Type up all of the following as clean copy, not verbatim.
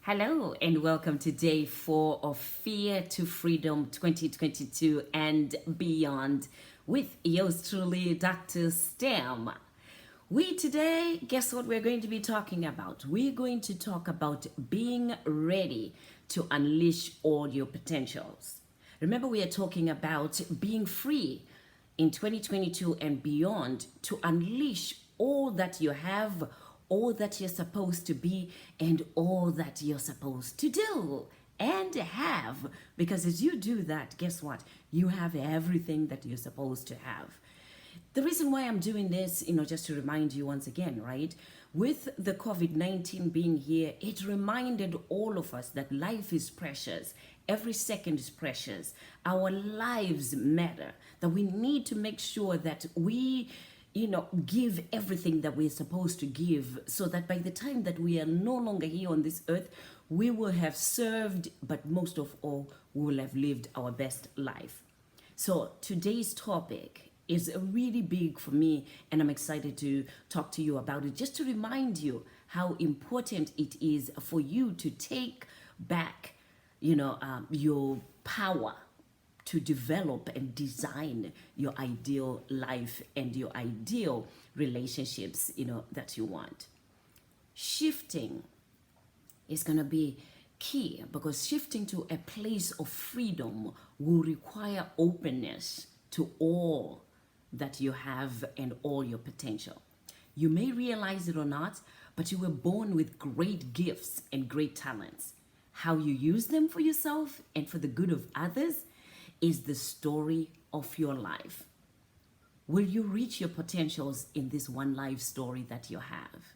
Hello and welcome to day 4 of Fear to Freedom 2022 and beyond with yours truly, Dr. STEM. We today, guess what we're going to be talking about? We're going to talk about being ready to unleash all your potentials. Remember, we are talking about being free in 2022 and beyond to unleash all that you have, all that you're supposed to be, and all that you're supposed to do and have. Because as you do that, guess what? You have everything that you're supposed to have. The reason why I'm doing this, just to remind you once again, right? With the COVID-19 being here, it reminded all of us that life is precious. Every second is precious. Our lives matter. That we need to make sure that we give everything that we're supposed to give so that by the time that we are no longer here on this earth, we will have served, but most of all, we will have lived our best life. So today's topic is really big for me, and I'm excited to talk to you about it, just to remind you how important it is for you to take back, your power to develop and design your ideal life and your ideal relationships, that you want. Shifting is going to be key because shifting to a place of freedom will require openness to all that you have and all your potential. You may realize it or not, but you were born with great gifts and great talents. How you use them for yourself and for the good of others is the story of your life. Will you reach your potentials in this one life story that you have?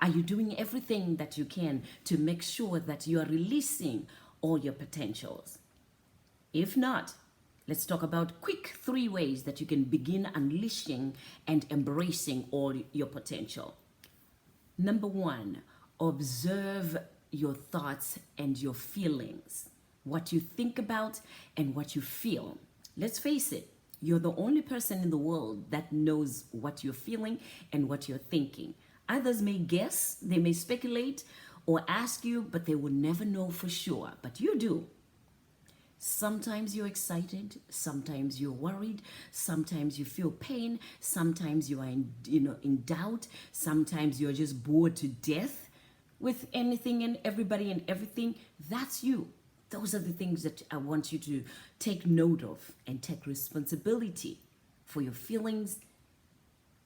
Are you doing everything that you can to make sure that you are releasing all your potentials? If not, let's talk about quick 3 ways that you can begin unleashing and embracing all your potential. Number 1, observe your thoughts and your feelings. What you think about and what you feel. Let's face it, you're the only person in the world that knows what you're feeling and what you're thinking. Others may guess, they may speculate or ask you, but they will never know for sure, but you do. Sometimes you're excited, sometimes you're worried, sometimes you feel pain, sometimes you are in doubt, sometimes you're just bored to death with anything and everybody and everything. That's you. Those are the things that I want you to take note of and take responsibility for your feelings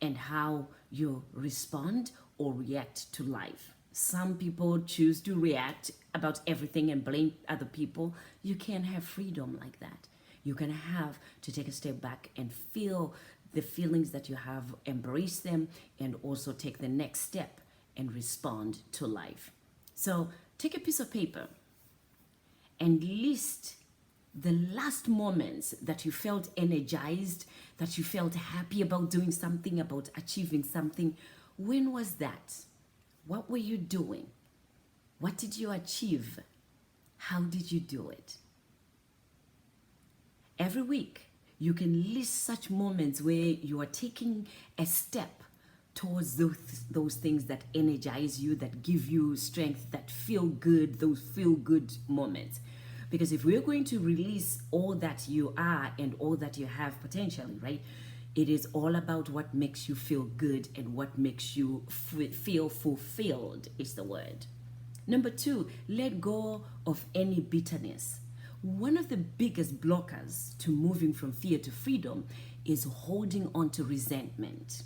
and how you respond or react to life. Some people choose to react about everything and blame other people. You can't have freedom like that. You're going to have to take a step back and feel the feelings that you have, embrace them, and also take the next step and respond to life. So take a piece of paper and list the last moments that you felt energized, that you felt happy about doing something, about achieving something. When was that? What were you doing? What did you achieve? How did you do it? Every week, you can list such moments where you are taking a step towards those things that energize you, that give you strength, that feel good, those feel good moments. Because if we're going to release all that you are and all that you have potentially, right? It is all about what makes you feel good and what makes you feel fulfilled is the word. Number 2, let go of any bitterness. One of the biggest blockers to moving from fear to freedom is holding on to resentment.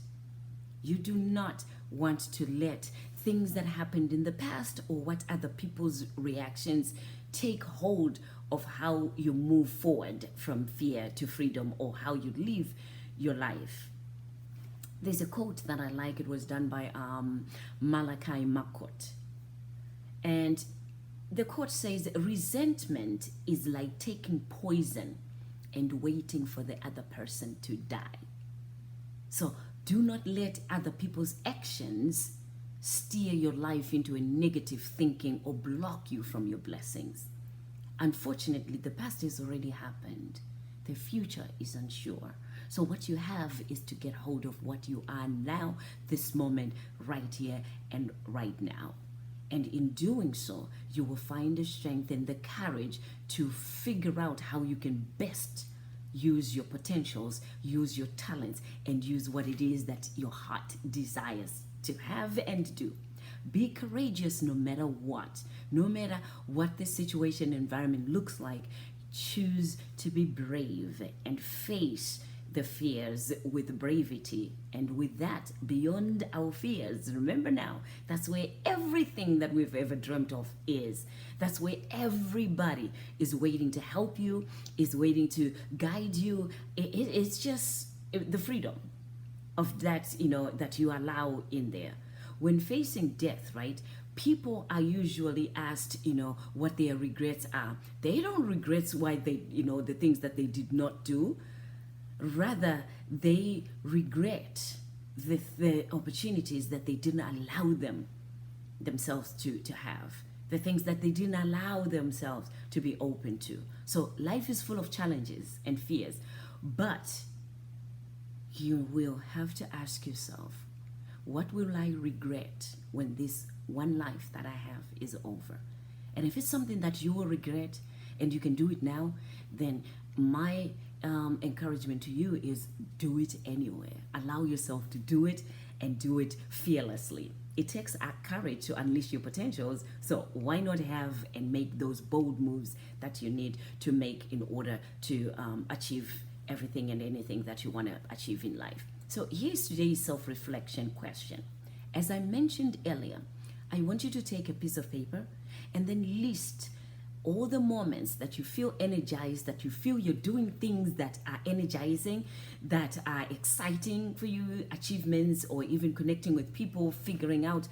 You do not want to let things that happened in the past or what other people's reactions take hold of how you move forward from fear to freedom or how you live your life. There's a quote that I like. It was done by Malachi Makot. And the quote says, resentment is like taking poison and waiting for the other person to die. So do not let other people's actions steer your life into a negative thinking or block you from your blessings. Unfortunately, the past has already happened. The future is unsure. So what you have is to get hold of what you are now, this moment, right here and right now. And in doing so, you will find the strength and the courage to figure out how you can best use your potentials, use your talents, and use what it is that your heart desires to have and do. Be courageous no matter what. No matter what the situation environment looks like, choose to be brave and face the fears with bravery. And with that, beyond our fears, remember now, that's where everything that we've ever dreamt of is. That's where everybody is waiting to help you, is waiting to guide you. It's just the freedom of that, that you allow in there. When facing death, right, people are usually asked, what their regrets are. They don't regret why they, the things that they did not do. Rather, they regret the opportunities that they didn't allow themselves to have, the things that they didn't allow themselves to be open to. So life is full of challenges and fears, but you will have to ask yourself, what will I regret when this one life that I have is over? And if it's something that you will regret and you can do it now, then my encouragement to you is do it anyway. Allow yourself to do it and do it fearlessly. It takes courage to unleash your potentials, so why not have and make those bold moves that you need to make in order to achieve everything and anything that you want to achieve in life. So here's today's self-reflection question. As I mentioned earlier, I want you to take a piece of paper and then list all the moments that you feel energized, that you feel you're doing things that are energizing, that are exciting for you, achievements, or even connecting with people, figuring out,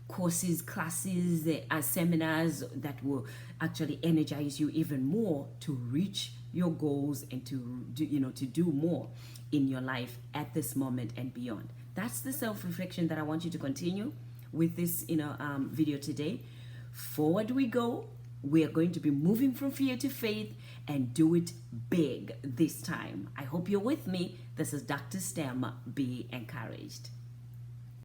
courses, classes, seminars that will actually energize you even more to reach your goals and to do more in your life at this moment and beyond. That's the self-reflection that I want you to continue with this video today. Forward we go. We are going to be moving from fear to faith and do it big this time. I hope you're with me. This is DrStem Be Encouraged.